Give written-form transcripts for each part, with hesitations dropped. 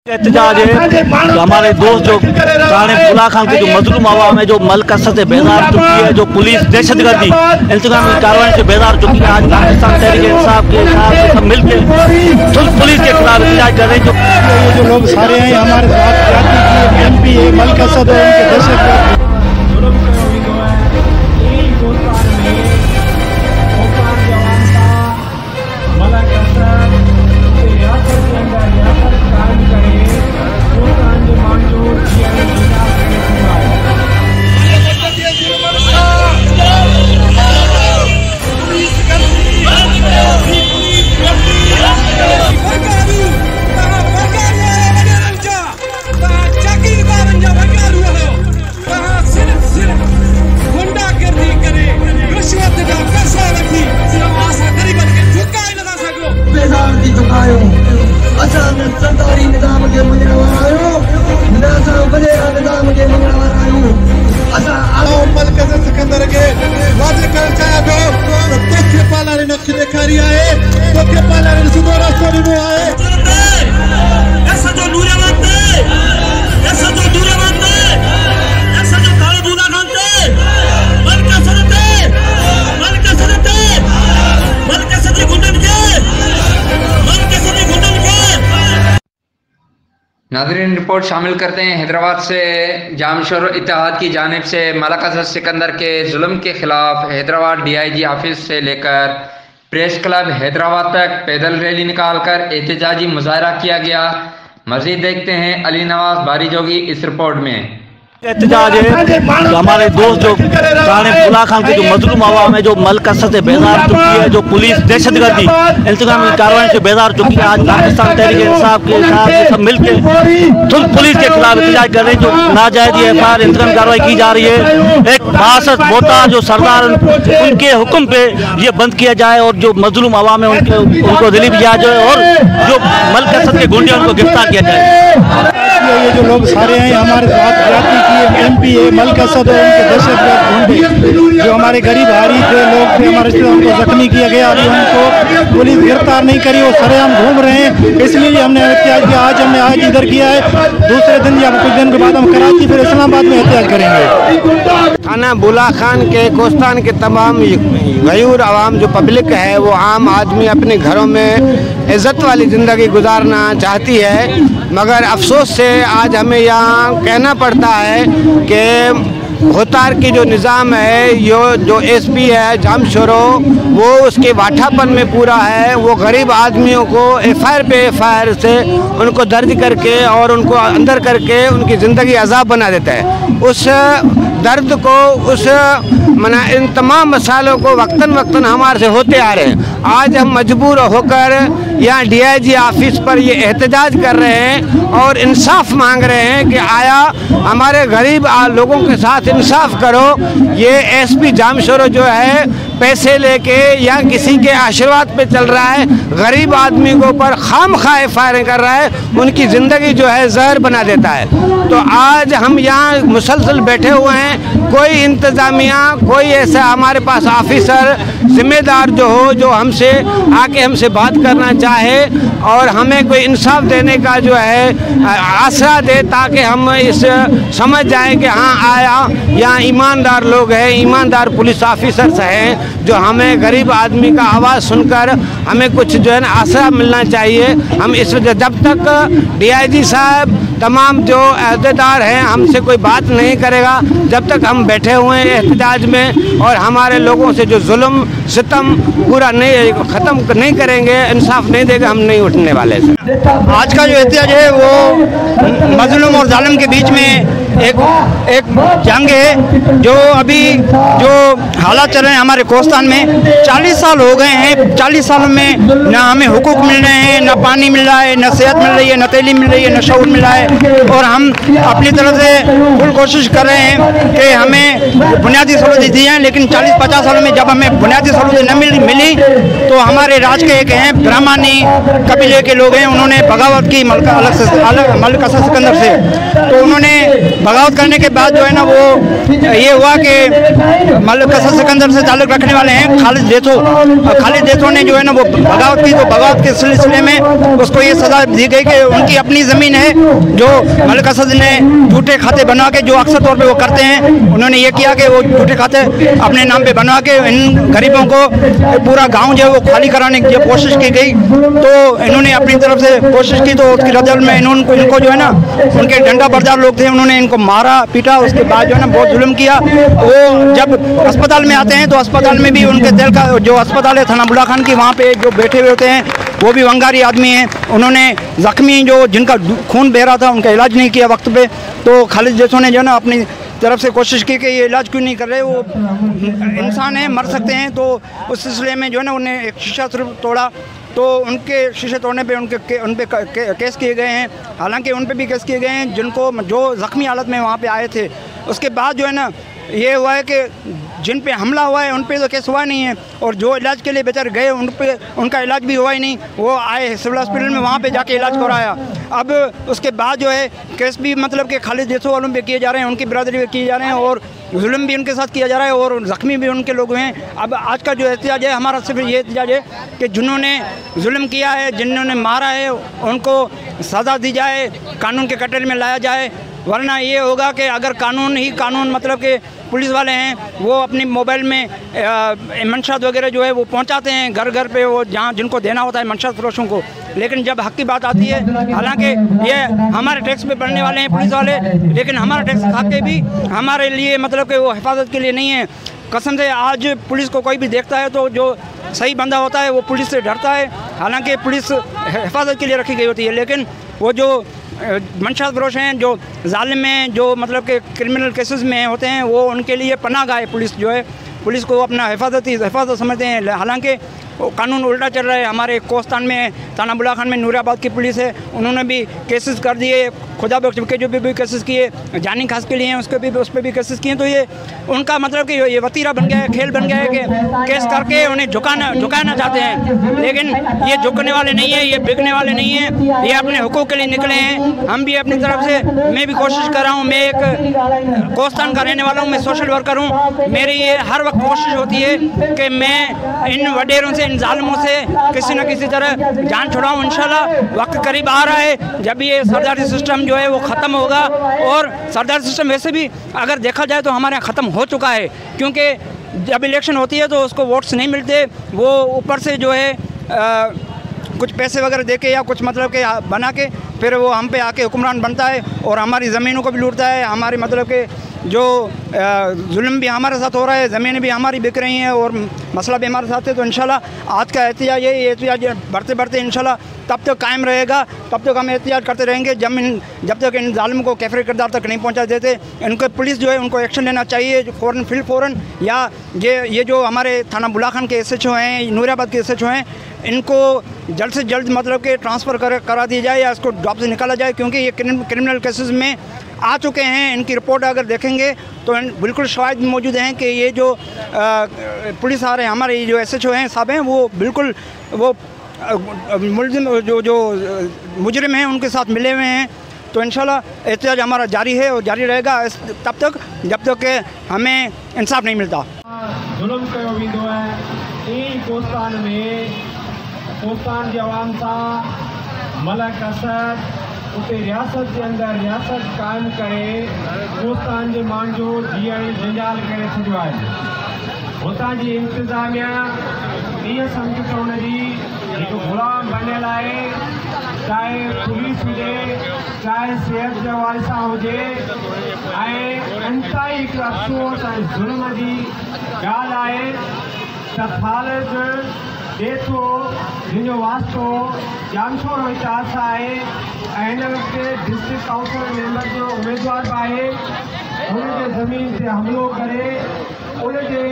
एहतजाज है कि हमारे दोस्त जो राणे बुला खान के जो मजलूम आवाम है, जो मलकसा से बेदार चुकी है, जो पुलिस दहशतगर्दी इंतजामी कार्रवाई से बेदार चुकी है, आज पाकिस्तान तहरीक इंसाफ के साथ सब मिलकर पुलिस के खिलाफ एहतजाज कर रहे हैं। जो लोग सारे हैं हमारे साथ MP है मलकसा तो उनके दहशतगर्द सरकारी निजाम के मंगण वारो निजाम के मंगण वारो मलकसा सिकंदर के वादे कर चाहे तो के पालारे नक्श देखारी आए तो के पालारे सुधो रास्ता में आए ऐसा तो नूरे बनते ऐसा तो दूरे बनते ऐसा जो काले बुला खानते मलकसा से गुंडन के नाज़रीन, रिपोर्ट शामिल करते हैं हैदराबाद से। जामशोर इत्तेहाद की जानिब से मलकसा सिकंदर के जुल्म के खिलाफ हैदराबाद DIG ऑफिस से लेकर प्रेस क्लब हैदराबाद तक पैदल रैली निकालकर एहतजाजी मुजाहरा किया गया। मज़ीद देखते हैं अली नवाज बारी जोगी इस रिपोर्ट में। एहतजाज है कि हमारे दोस्त जो राणे बुला खान के जो मजलूम आवाम है, जो मलकसा से बेदार चुकी है, जो पुलिस दहशतगर्दी इंतजामी कार्रवाई से बेदार चुकी है, आज पाकिस्तान तहरीक इंसाफ के साथ सब मिलकर पुलिस के खिलाफ एहतजाज कर रहे हैं। जो नाजायज FIR इंतजामी कार्रवाई की जा रही है, एक बासठ मोटा जो सरदार उनके हुक्म पे ये बंद किया जाए और जो मजलूम आवाम है उनको रिलीफ दिया जाए और जो मलकसा के गुंडे उनको गिरफ्तार किया जाए। ये जो लोग सारे हैं हमारे साथ MP है मलकसा तो उनके दहशतगर्द गुंडे जो हमारे गरीब हारी थे लोग थे, हमारे रिश्तेदारों को जख्मी किया गया, अभी उनको पुलिस गिरफ्तार नहीं करी, वो सरेआम घूम रहे हैं। इसलिए हमने एहतजाज किया। हमने आज इधर किया है, दूसरे दिन या कुछ दिन के बाद हम कराची फिर इस्लामाबाद में एहतजाज करेंगे। थाना बुला खान के कोस्तान के तमाम गयूर आवाम जो पब्लिक है, वो आम आदमी अपने घरों में इज्जत वाली ज़िंदगी गुजारना चाहती है, मगर अफसोस से आज हमें यहाँ कहना पड़ता है कि होतार की जो निज़ाम है, जो SP है जामशोरो, वो उसके वाठापन में पूरा है। वो गरीब आदमियों को FIR पे FIR से उनको दर्ज करके और उनको अंदर करके उनकी ज़िंदगी अज़ाब बना देता है। उस दर्द को इन तमाम मसालों को वक्तन हमारे से होते आ रहे हैं। आज हम मजबूर होकर यहाँ DIG ऑफिस पर ये एहतजाज कर रहे हैं और इंसाफ मांग रहे हैं कि आया हमारे गरीब लोगों के साथ इंसाफ करो। ये SP जामशोरो जो है पैसे लेके या किसी के आशीर्वाद पे चल रहा है, गरीब आदमी को ऊपर खामखा FIR कर रहा है, उनकी ज़िंदगी जो है जहर बना देता है। तो आज हम यहाँ मुसलसल बैठे हुए हैं, कोई इंतज़ामिया, कोई ऐसा हमारे पास ऑफिसर जिम्मेदार जो हो, जो हमसे आके हमसे बात करना चाहे और हमें कोई इंसाफ देने का जो है आसरा दे, ताकि हम इस समझ जाएं कि हाँ आया यहाँ ईमानदार लोग हैं, ईमानदार पुलिस ऑफिसर्स हैं, जो हमें गरीब आदमी का आवाज़ सुनकर हमें कुछ जो है ना आसरा मिलना चाहिए। हम इस जब तक DIG साहब तमाम जो अहदेदार हैं हमसे कोई बात नहीं करेगा, जब तक हम बैठे हुए हैं एहतजाज में और हमारे लोगों से जो जुल्म सितम पूरा नहीं ख़त्म नहीं करेंगे, इंसाफ नहीं देगा, हम नहीं उठने वाले। आज का जो एहतजाज है वो मजलूम और जालिम के बीच में एक जंग है। जो अभी जो हालात चल रहे हैं हमारे कोस्तान में, 40 साल हो गए हैं। 40 सालों में ना हमें हुकूक मिल रहे हैं, ना पानी मिल रहा है, ना सेहत मिल रही है, ना तेलीम मिल रही है, ना शऊर मिल रहा है। और हम अपनी तरफ से फुल कोशिश कर रहे हैं कि हमें बुनियादी सहूलतें दी हैं, लेकिन 40-50 सालों में जब हमें बुनियादी सहूलतें न मिली तो हमारे राज्य के एक हैं ब्राह्मणी कबीले के लोग हैं, उन्होंने बगावत की मलकसा सिकंदर से। तो उन्होंने बगावत करने के बाद जो है ना वो ये हुआ कि मलिक असद सिकंदर से ताल्लुक़ रखने वाले हैं खालिद देथो। खालिद देथो ने जो है ना वो बगावत की, तो बगावत के सिलसिले में उसको ये सज़ा दी गई कि उनकी अपनी ज़मीन है जो मलिक असद ने झूठे खाते बना के, जो अक्सर तौर पे वो करते हैं, उन्होंने ये किया कि वो झूठे खाते अपने नाम पे बनवा के इन गरीबों को पूरा गांव जो है वो खाली कराने की कोशिश की गई। तो इन्होंने अपनी तरफ से कोशिश की, तो उसकी रद्द में इनको जो है ना उनके डंडा बरदार लोग थे, उन्होंने इनको मारा पीटा। उसके बाद जो है ना बहुत जुल्म किया। वो जब अस्पताल में आते हैं तो अस्पताल में भी उनके दिल का जो अस्पताल है थाना बुला खान की, वहाँ पे जो बैठे हुए होते हैं वो भी वंगारी आदमी हैं। उन्होंने ज़ख्मी जो जिनका खून बह रहा था उनका इलाज नहीं किया वक्त पे। तो खालिद देथो ने जो है ना अपनी तरफ से कोशिश की कि ये इलाज क्यों नहीं कर रहे, वो इंसान है, मर सकते हैं। तो उस सिलसिले में जो है ना उन्हें एक शीशा तोड़ा, तो उनके शीशे तोड़ने पे उन पे केस किए गए हैं। हालांकि उन पे भी केस किए गए हैं जो ज़ख्मी हालत में वहाँ पे आए थे। उसके बाद जो है ना ये हुआ है कि जिन पे हमला हुआ है उन पे तो केस हुआ नहीं है, और जो इलाज के लिए बेचारे गए उन पे उनका इलाज भी हुआ ही नहीं। वो आए सिविल हॉस्पिटल में, वहाँ पे जाके इलाज कराया। अब उसके बाद जो है केस भी मतलब कि खालिद देथो वालों पे किए जा रहे हैं, उनकी बिरादरी पे किए जा रहे हैं, और जुल्म भी उनके साथ किया जा रहा है, और ज़ख्मी भी उनके लोग हैं। अब आज का जो एहतिजाज है हमारा सिर्फ ये एहतिजाज है कि जिन्होंने जुल्म किया है, जिन्होंने मारा है, उनको सज़ा दी जाए, कानून के कटघरे में लाया जाए। वरना ये होगा कि अगर कानून मतलब कि पुलिस वाले हैं वो अपनी मोबाइल में मंशात वगैरह जो है वो पहुंचाते हैं घर घर पे, वो जहां जिनको देना होता है मंशात फरोशों को। लेकिन जब हक की बात आती है, हालांकि ये हमारे टैक्स पे पड़ने वाले हैं पुलिस वाले, लेकिन हमारा टैक्स खाके भी हमारे लिए मतलब कि वो हिफाजत के लिए नहीं है। कसम से आज पुलिस को कोई भी देखता है तो जो सही बंदा होता है वो पुलिस से डरता है। हालांकि पुलिस हिफाजत के लिए रखी गई होती है, लेकिन वो जो मंशात फरोश हैं, जो जालिम हैं, जो मतलब के क्रिमिनल केसेस में होते हैं, वो उनके लिए पनाह है। पुलिस जो है पुलिस को अपना हिफाजत समझते हैं। हालांकि कानून उल्टा चल रहा है। हमारे कोस्तान में थाना बुला खान में नूराबाद की पुलिस है, उन्होंने भी केसेस कर दिए, खुदा बख्श के जो भी केसेस किए, जानी खास के लिए हैं उस पर भी केसेस किए। तो ये उनका मतलब कि ये वतीरा बन गया है, खेल बन गया है कि केस करके उन्हें झुकाना चाहते हैं। लेकिन ये झुकने वाले नहीं है, ये बिकने वाले नहीं है, ये अपने हुकूक के लिए निकले हैं। हम भी अपनी तरफ से मैं भी कोशिश कर रहा हूँ। मैं एक कोस्तान का रहने वाला हूँ, मैं सोशल वर्कर हूँ। मेरी ये हर वक्त कोशिश होती है कि मैं इन वडेरों से, इन जालिमों से किसी न किसी तरह जान छुड़ाऊँ। इंशाल्लाह वक्त करीब आ रहा है जब ये सरदारी सिस्टम जो है वो ख़त्म होगा। और सरदारी सिस्टम वैसे भी अगर देखा जाए तो हमारे यहाँ ख़त्म हो चुका है, क्योंकि जब इलेक्शन होती है तो उसको वोट्स नहीं मिलते, वो ऊपर से जो है कुछ पैसे वगैरह देके या कुछ मतलब के बना के फिर वो हम पे आके हुक्मरान बनता है और हमारी ज़मीनों को भी लूटता है। हमारी मतलब के जो जुल्म भी हमारे साथ हो रहा है, ज़मीनें भी हमारी बिक रही हैं और मसला भी हमारे साथ है। तो इंशाल्लाह आज का एहतिजाज ये एहतिजाज बढ़ते बढ़ते इंशाल्लाह तब तक कायम रहेगा, तब तक हम एहतिजाज करते रहेंगे जब तक इन जालिम को कैफरे किरदार तक नहीं पहुंचा देते। इनको पुलिस जो है उनको एक्शन लेना चाहिए फ़ौरन, या ये जो हमारे थाना बुला खान के SHO हैं, नूराबाद के SHO हैं, इनको जल्द से जल्द मतलब कि ट्रांसफ़र करा दिया जाए या इसको जॉब से निकाला जाए, क्योंकि ये क्रिमिनल केसेस में आ चुके हैं। इनकी रिपोर्ट अगर देखेंगे तो बिल्कुल शवाहिद मौजूद हैं कि ये जो पुलिस आ रहे हैं, हमारे जो SHO हैं साहब हैं, वो बिल्कुल वो मुलजिम जो मुजरिम हैं उनके साथ मिले हुए हैं। तो इंशाल्लाह एहतिजाज हमारा जारी है और जारी रहेगा तब तक जब तक कि हमें इंसाफ नहीं मिलता। जुल्म कयो वेंदो आहे ई कोस्तान में, कोस्तान जे अवाम सां मलिक असद उते रियासत के अंदर रियासत कायम करे कोस्तान जे माण्हुनि जो जीअण जंजाल करे छॾियो आहे। हुतां जी इंतिज़ामिया ईअं सम्झ त हुनजी हिकु ग़ुलाम बणियल आहे, चाहे पुलिस हुजे, चाहे सिहत जे हवाले सां हुजे। ऐं अंताई हिकु अफ़सोस ऐं ज़ुल्म जी ॻाल्हि आहे त खालिद देथो जिन जो वास्तो जामशोर इतिहास आहे ऐं हिन वक़्तु डिस्ट्रिक्ट काउंसिल मेंबर जो उम्मीदवार बि आहे, हुनजे ज़मीन ते हमिलो करे उनजे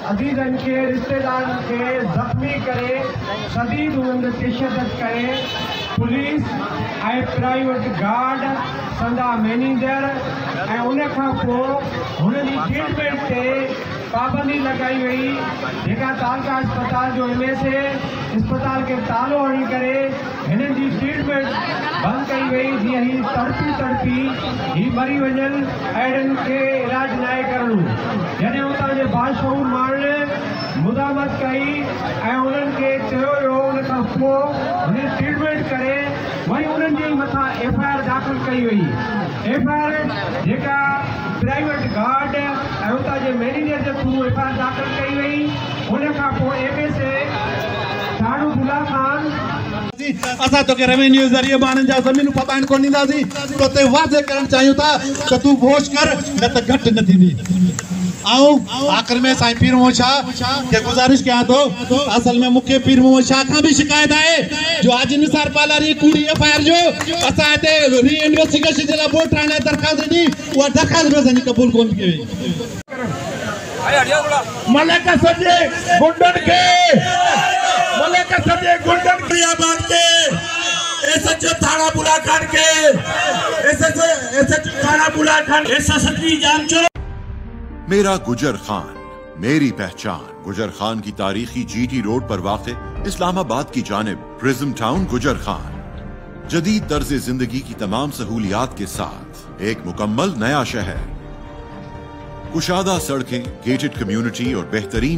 अज़ीज़नि खे, रिश्तेदारनि खे ज़ख़्मी करे, शदीद उन्हनि ते तशद्दुद करे, पुलिस ऐं प्राइवेट गार्ड, संदा मैनेजर ऐं उन खां पोइ हुनजी ट्रीटमेंट ते पाबंदी लगाई वई जेका तालका अस्पताल जो एम एस अस्पताल के तालो हणी करे हिननि जी ट्रीटमेंट बंद कई वई जीअं ही तड़पी ही मरी वञनि अहिड़नि खे इलाज नाहे करणो। जॾहिं उतां जे बाशऊर माण्हुनि मुदामत कई ऐं उन्हनि खे चयो वियो उन खां पोइ हुन ट्रीटमेंट करे वरी उन्हनि जे मथां FIR दाख़िल कई वई। FIR जेका प्राइवेट गार्ड ऐं उतां जे मैनेजर जे थ्रू FIR दाख़िल कई वई। उन खां पोइ MS ठाणो बुला खान असां तोखे रेवेन्यू ज़रिए माण्हुनि जा ज़मीनूं पताइण कोन ॾींदासीं, तोते वाज़े करणु चाहियूं था त तूं होश कर न त घटि न थींदी। आख़िर में साईं पीर मोहम्मद शाह खे गुज़ारिश कयां थो, असल में मूंखे पीर मोहम्मद शाह खां बि शिकायत आहे जो अॼु निसार पालारी कूड़ी FIR जो असां हिते री इन्वेस्टिगेशन जे लाइ बोर्ड ठाहिण लाइ दरख़्वास्त ॾिनी, उहा दरख़्वास्त बि असांजी क़बूल कोन थी वई। मलिक सॼे गुंडनि खे मलिक सॼे गुंडनि ख़ियाबान के SHO थाना बुला खान के SHO थाना बुला खान SSD जामचोर। मेरा गुजर खान मेरी पहचान। गुजर खान की तारीखी GT रोड पर वाक़े इस्लामाबाद की जानिब प्रिज्म टाउन गुजर खान जदीद तर्ज जिंदगी की तमाम सहूलियात के साथ एक मुकम्मल नया शहर, कुशादा सड़कें, गेटेड कम्युनिटी और बेहतरीन